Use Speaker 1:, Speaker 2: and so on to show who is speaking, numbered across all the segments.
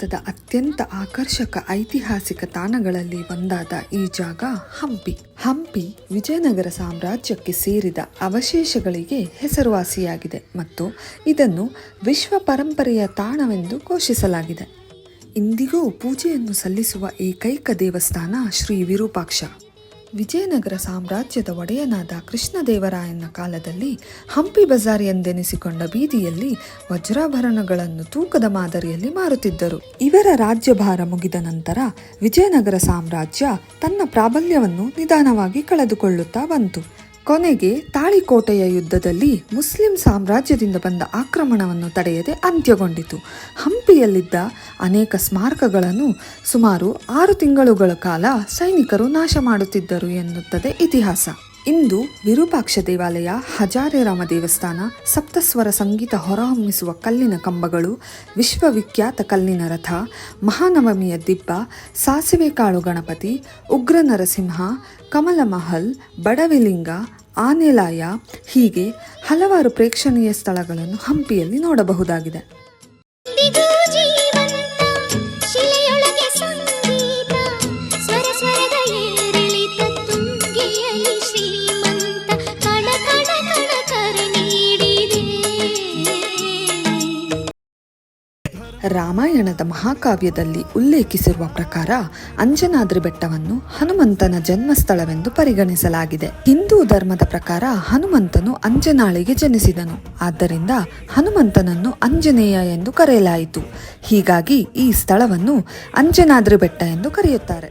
Speaker 1: ಭಾರತದ ಅತ್ಯಂತ ಆಕರ್ಷಕ ಐತಿಹಾಸಿಕ ತಾಣಗಳಲ್ಲಿ ಒಂದಾದ ಈ ಜಾಗ ಹಂಪಿ ವಿಜಯನಗರ ಸಾಮ್ರಾಜ್ಯಕ್ಕೆ ಸೇರಿದ ಅವಶೇಷಗಳಿಗೆ ಹೆಸರುವಾಸಿಯಾಗಿದೆ ಮತ್ತು ಇದನ್ನು ವಿಶ್ವ ಪರಂಪರೆಯ ತಾಣವೆಂದು ಘೋಷಿಸಲಾಗಿದೆ. ಇಂದಿಗೂ ಪೂಜೆಯನ್ನು ಸಲ್ಲಿಸುವ ಏಕೈಕ ದೇವಸ್ಥಾನ ಶ್ರೀ ವಿರೂಪಾಕ್ಷ. ವಿಜಯನಗರ ಸಾಮ್ರಾಜ್ಯದ ಒಡೆಯನಾದ ಕೃಷ್ಣದೇವರಾಯನ ಕಾಲದಲ್ಲಿ ಹಂಪಿ ಬಜಾರ್ ಎಂದೆನಿಸಿಕೊಂಡ ಬೀದಿಯಲ್ಲಿ ವಜ್ರಾಭರಣಗಳನ್ನು ತೂಕದ ಮಾದರಿಯಲ್ಲಿ ಮಾರುತ್ತಿದ್ದರು. ಇವರ ರಾಜ್ಯಭಾರ ಮುಗಿದ ನಂತರ ವಿಜಯನಗರ ಸಾಮ್ರಾಜ್ಯ ತನ್ನ ಪ್ರಾಬಲ್ಯವನ್ನು ನಿಧಾನವಾಗಿ ಕಳೆದುಕೊಳ್ಳುತ್ತಾ ಬಂತು. ಕೊನೆಗೆ ತಾಳಿಕೋಟೆಯ ಯುದ್ಧದಲ್ಲಿ ಮುಸ್ಲಿಂ ಸಾಮ್ರಾಜ್ಯದಿಂದ ಬಂದ ಆಕ್ರಮಣವನ್ನು ತಡೆಯದೆ ಅಂತ್ಯಗೊಂಡಿತು. ಹಂಪಿಯಲ್ಲಿದ್ದ ಅನೇಕ ಸ್ಮಾರಕಗಳನ್ನು ಸುಮಾರು 6 ತಿಂಗಳುಗಳ ಕಾಲ ಸೈನಿಕರು ನಾಶ ಮಾಡುತ್ತಿದ್ದರು ಎನ್ನುತ್ತದೆ ಇತಿಹಾಸ. ಇಂದು ವಿರೂಪಾಕ್ಷ ದೇವಾಲಯ, ಹಜಾರೆರಾಮ ದೇವಸ್ಥಾನ, ಸಪ್ತಸ್ವರ ಸಂಗೀತ ಹೊರಹೊಮ್ಮಿಸುವ ಕಲ್ಲಿನ ಕಂಬಗಳು, ವಿಶ್ವವಿಖ್ಯಾತ ಕಲ್ಲಿನ ರಥ, ಮಹಾನವಮಿಯ ದಿಬ್ಬ, ಸಾಸಿವೆ ಕಾಳು ಗಣಪತಿ, ಉಗ್ರ ನರಸಿಂಹ, ಕಮಲ ಮಹಲ್, ಬಡವಿಲಿಂಗ, ಆನೆಲಾಯ ಹೀಗೆ ಹಲವಾರು ಪ್ರೇಕ್ಷಣೀಯ ಸ್ಥಳಗಳನ್ನು ಹಂಪಿಯಲ್ಲಿ ನೋಡಬಹುದಾಗಿದೆ. ರಾಮಾಯಣದ ಮಹಾಕಾವ್ಯದಲ್ಲಿ ಉಲ್ಲೇಖಿಸಿರುವ ಪ್ರಕಾರ ಅಂಜನಾದ್ರಿ ಬೆಟ್ಟವನ್ನು ಹನುಮಂತನ ಜನ್ಮಸ್ಥಳವೆಂದು ಪರಿಗಣಿಸಲಾಗಿದೆ. ಹಿಂದೂ ಧರ್ಮದ ಪ್ರಕಾರ ಹನುಮಂತನು ಅಂಜನಾಳಿಗೆ ಜನಿಸಿದನು. ಆದ್ದರಿಂದ ಹನುಮಂತನನ್ನು ಆಂಜನೇಯ ಎಂದು ಕರೆಯಲಾಯಿತು. ಹೀಗಾಗಿ ಈ ಸ್ಥಳವನ್ನು ಅಂಜನಾದ್ರಿ ಬೆಟ್ಟ ಎಂದು ಕರೆಯುತ್ತಾರೆ.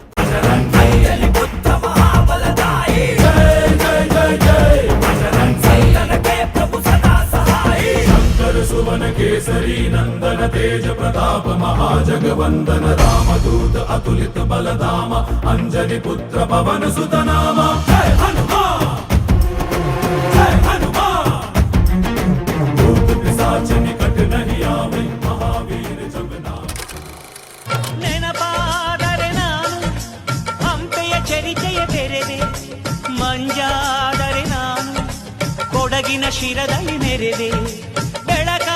Speaker 2: ಸುವನ ಕೇಸರಿ ನಂದನ ತೇಜ ಪ್ರತಾಪ ಮಹಾಜಗವಂದನ ರಾಮದೂತ ಅತುಲಿತ ಬಲಧಾಮ ಅಂಜನಿ ಪುತ್ರ ಪವನ ಸುತ ನಾಮ ಜಯ ಹನುಮಾನ್ ಜಯ ಹನುಮಾನ್ ಭೂತ ಪಿಶಾಚ ನಿಕಟ ನಹಿ ಆವೆ ಮಹಾವೀರ ಜಗನ್ನಾಥ.
Speaker 3: ನೆನಪಾದರೆ ನಾನು ಹಂಪೆಯ ಚರಿತೆಯ ತೆರೆದೆ, ಮಂಜಾದರೆ ನಾನು ಕೊಡಗಿನ ಶಿರದಲ್ಲಿ ನೆರೆದೆ, ಬೆಳಕ